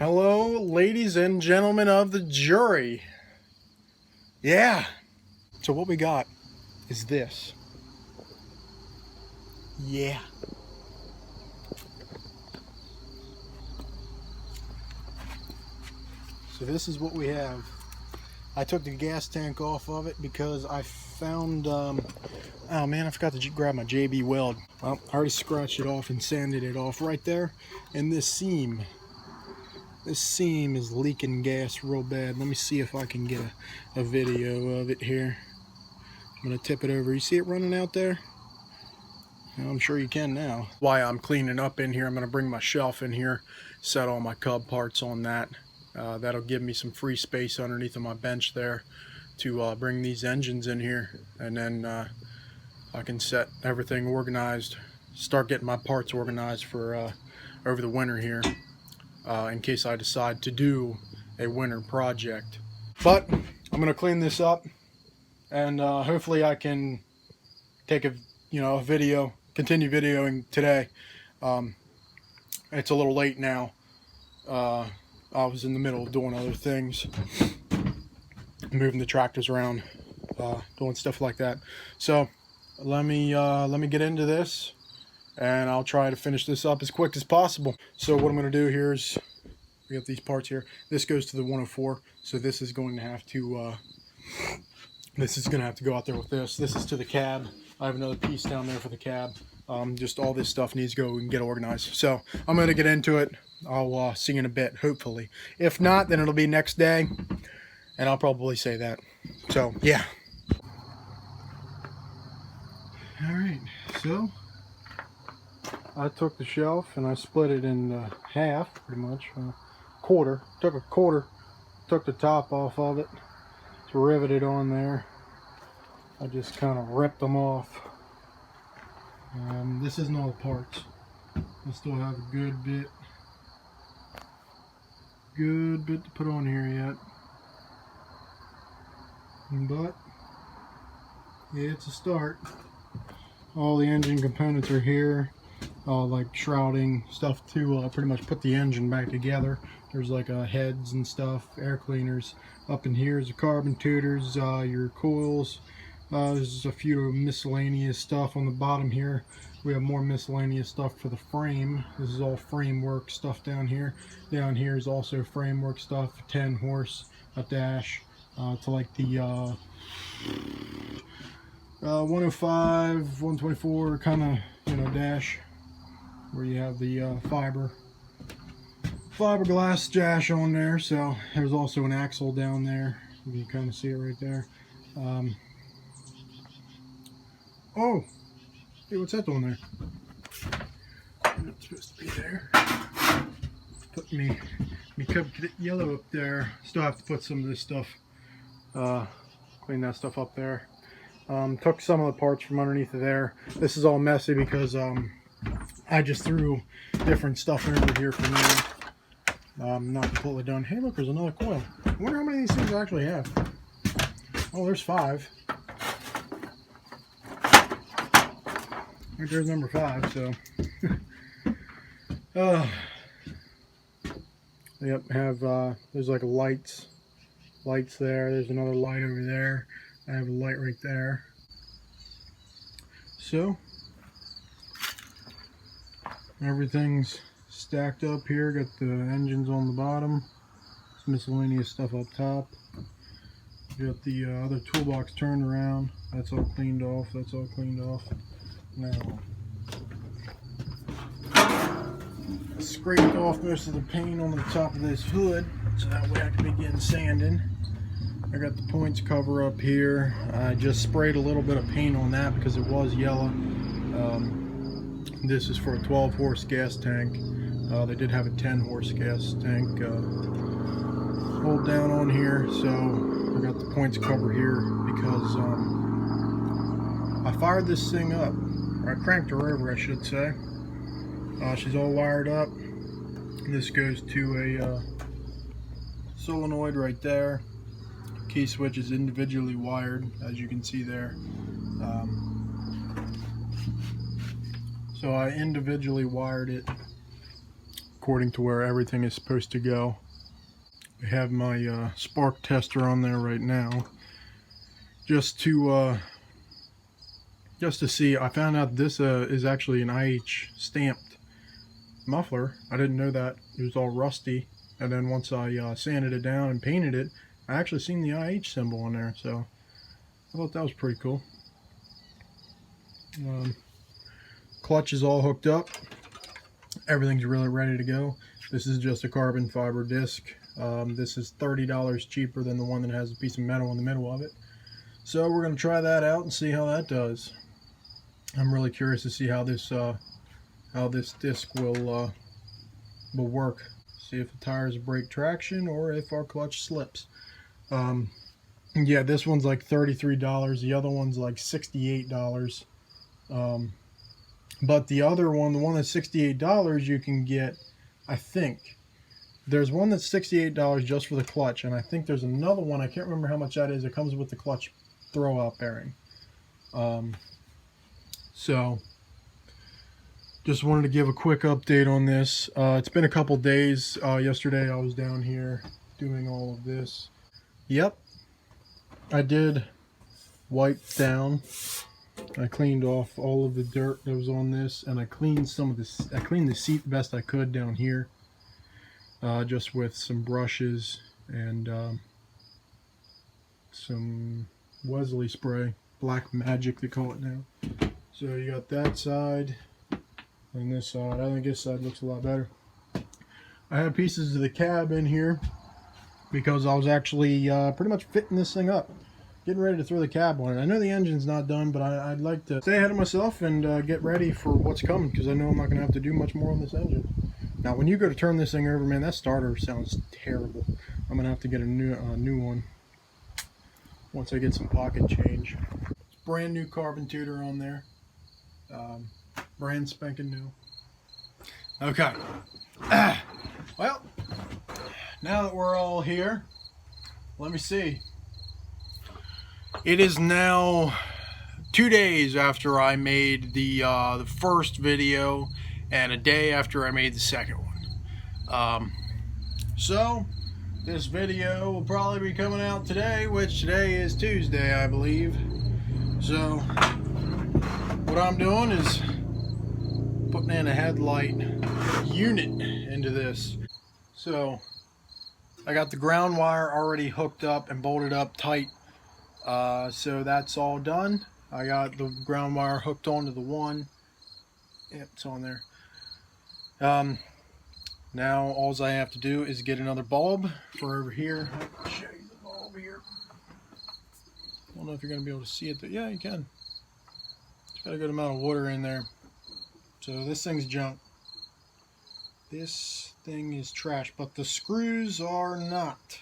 Hello, ladies and gentlemen of the jury. Yeah. So what we got is this. Yeah. So this is what we have. I took the gas tank off of it because I found, oh man, I forgot to grab my JB weld. Well, I already scratched it off and sanded it off right there. And this seam is leaking gas real bad. Let me see if I can get a video of it here. I'm gonna tip it over. You see it running out there? Well, I'm sure you can now. While I'm cleaning up in here, I'm gonna bring my shelf in here, set all my Cub parts on that. That'll give me some free space underneath of my bench there to bring these engines in here, and then I can set everything organized, start getting my parts organized for over the winter here, in case I decide to do a winter project. But I'm gonna clean this up, and hopefully I can take a video, continue videoing today. It's a little late now. I was in the middle of doing other things, moving the tractors around, doing stuff like that. So let me get into this, and I'll try to finish this up as quick as possible. So what I'm going to do here is, we got these parts here. This goes to the 104, so this is going to have to go out there with this. This is to the cab. I have another piece down there for the cab. Just all this stuff needs to go and get organized. So I'm going to get into it. I'll see you in a bit, hopefully. If not, then it'll be next day, and I'll probably say that. So yeah. All right. So I took the shelf and I split it in half, pretty much. Quarter. Took a quarter. Took the top off of it. It's riveted on there. I just kind of ripped them off. This isn't all the parts. I still have a good bit to put on here yet. But yeah, it's a start. All the engine components are here. Like shrouding stuff to pretty much put the engine back together. There's like heads and stuff, air cleaners. Up in here is the carbon tutors, your coils. There's a few miscellaneous stuff on the bottom here. We have more miscellaneous stuff for the frame. This is all framework stuff down here. Down here is also framework stuff, 10 horse, a dash, to like the 105, 124 kind of, dash, where you have the fiberglass dash on there. So there's also an axle down there. You can kind of see it right there. Oh, hey, what's that doing there? Not supposed to be there. Put me Cub Cadet yellow up there. Still have to put some of this stuff, clean that stuff up there. Took some of the parts from underneath of there. This is all messy because I just threw different stuff over here for me. Not completely done. Hey, look, there's another coil. I wonder how many of these things I actually have. Oh, there's 5. Right there's number 5, so yep, have there's like lights there. There's another light over there. I have a light right there. So everything's stacked up here. Got the engines on the bottom, some miscellaneous stuff up top. Got the other toolbox turned around. That's all cleaned off. That's all cleaned off. Now, I scraped off most of the paint on the top of this hood, so that way I can begin sanding. I got the points cover up here. I just sprayed a little bit of paint on that because it was yellow. This is for a 12 horse gas tank. They did have a 10 horse gas tank. Hold down on here, so I got the points cover here because I fired this thing up. I cranked her over, I should say. She's all wired up. This goes to a solenoid right there. Key switch is individually wired, as you can see there. So I individually wired it according to where everything is supposed to go. I have my spark tester on there right now, just to see. I found out this is actually an IH stamped muffler. I didn't know that. It was all rusty, and then once I sanded it down and painted it, I actually seen the IH symbol on there, so I thought that was pretty cool. Clutch is all hooked up. Everything's really ready to go. This is just a carbon fiber disc. This is $30 cheaper than the one that has a piece of metal in the middle of it. So we're going to try that out and see how that does. I'm really curious to see how this disc will work. See if the tires break traction or if our clutch slips. Yeah, this one's like $33. The other one's like $68. But the other one, the one that's $68, you can get, I think, there's one that's $68 just for the clutch, and I think there's another one, I can't remember how much that is, it comes with the clutch throwout bearing. So, just wanted to give a quick update on this. It's been a couple days. Yesterday I was down here doing all of this. Yep, I did wipe down. I cleaned off all of the dirt that was on this, and I cleaned some of this. I cleaned the seat best I could down here, just with some brushes and some Wesley spray, Black Magic they call it now. So you got that side and this side. I think this side looks a lot better. I have pieces of the cab in here because I was actually pretty much fitting this thing up, getting ready to throw the cab on it. I know the engine's not done, but I'd like to stay ahead of myself and get ready for what's coming, because I know I'm not going to have to do much more on this engine. Now, when you go to turn this thing over, man, that starter sounds terrible. I'm going to have to get a new one once I get some pocket change. Brand new carbon tutor on there. Brand spanking new. Okay. Well, now that we're all here, let me see. It is now 2 days after I made the first video and a day after I made the second one. So this video will probably be coming out today, which today is Tuesday, I believe. So what I'm doing is putting in a headlight unit into this. So I got the ground wire already hooked up and bolted up tight. So that's all done. I got the ground wire hooked onto the one. Yep, it's on there. Now all I have to do is get another bulb for over here. I'll show you the bulb here. I don't know if you're going to be able to see it. Yeah, you can. It's got a good amount of water in there. So this thing's junk. This thing is trash, but the screws are not.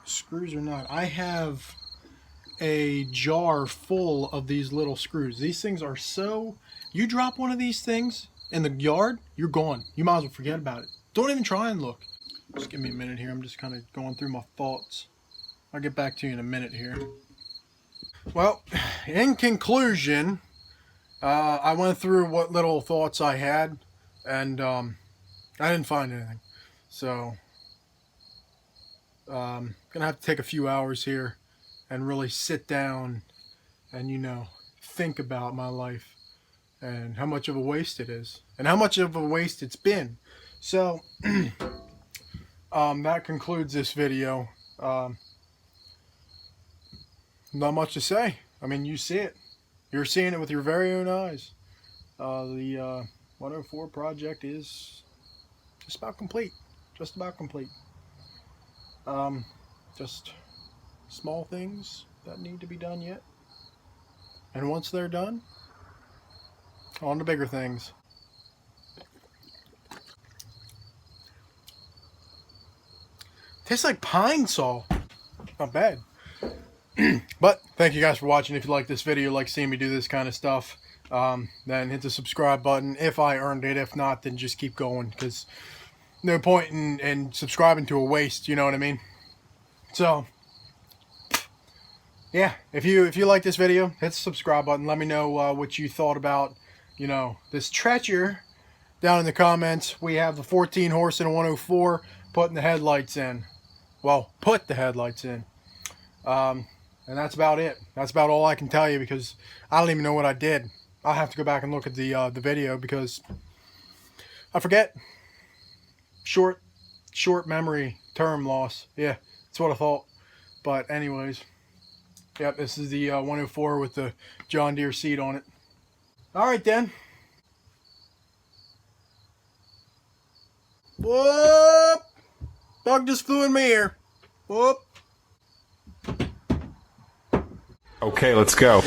Screws are not. I have a jar full of these little screws. These things are so... You drop one of these things in the yard, you're gone. You might as well forget about it. Don't even try and look. Just give me a minute here. I'm just kind of going through my thoughts. I'll get back to you in a minute here. Well, in conclusion, I went through what little thoughts I had, and I didn't find anything. So gonna have to take a few hours here and really sit down and, you know, think about my life and how much of a waste it is and how much of a waste it's been. So that concludes this video. Not much to say. I mean, you see it. You're seeing it with your very own eyes. The 104 project is just about complete. Just about complete. Just small things that need to be done yet. And once they're done, on to bigger things. Tastes like pine saw. Not bad. But thank you guys for watching. If you like this video, like seeing me do this kind of stuff, then hit the subscribe button if I earned it. If not, then just keep going, because no point in subscribing to a waste, you know what I mean? So yeah, if you like this video, hit the subscribe button. Let me know what you thought about, you know, this treasure down in the comments. We have the 14 horse and a 104 putting the headlights in. Well, put the headlights in. And that's about it. That's about all I can tell you, because I don't even know what I did. I'll have to go back and look at the video, because I forget. Short memory term loss. Yeah, that's what I thought. But anyways, yep, this is the 104 with the John Deere seat on it. All right then. Whoop! Bug just flew in my ear. Whoop! Okay, let's go.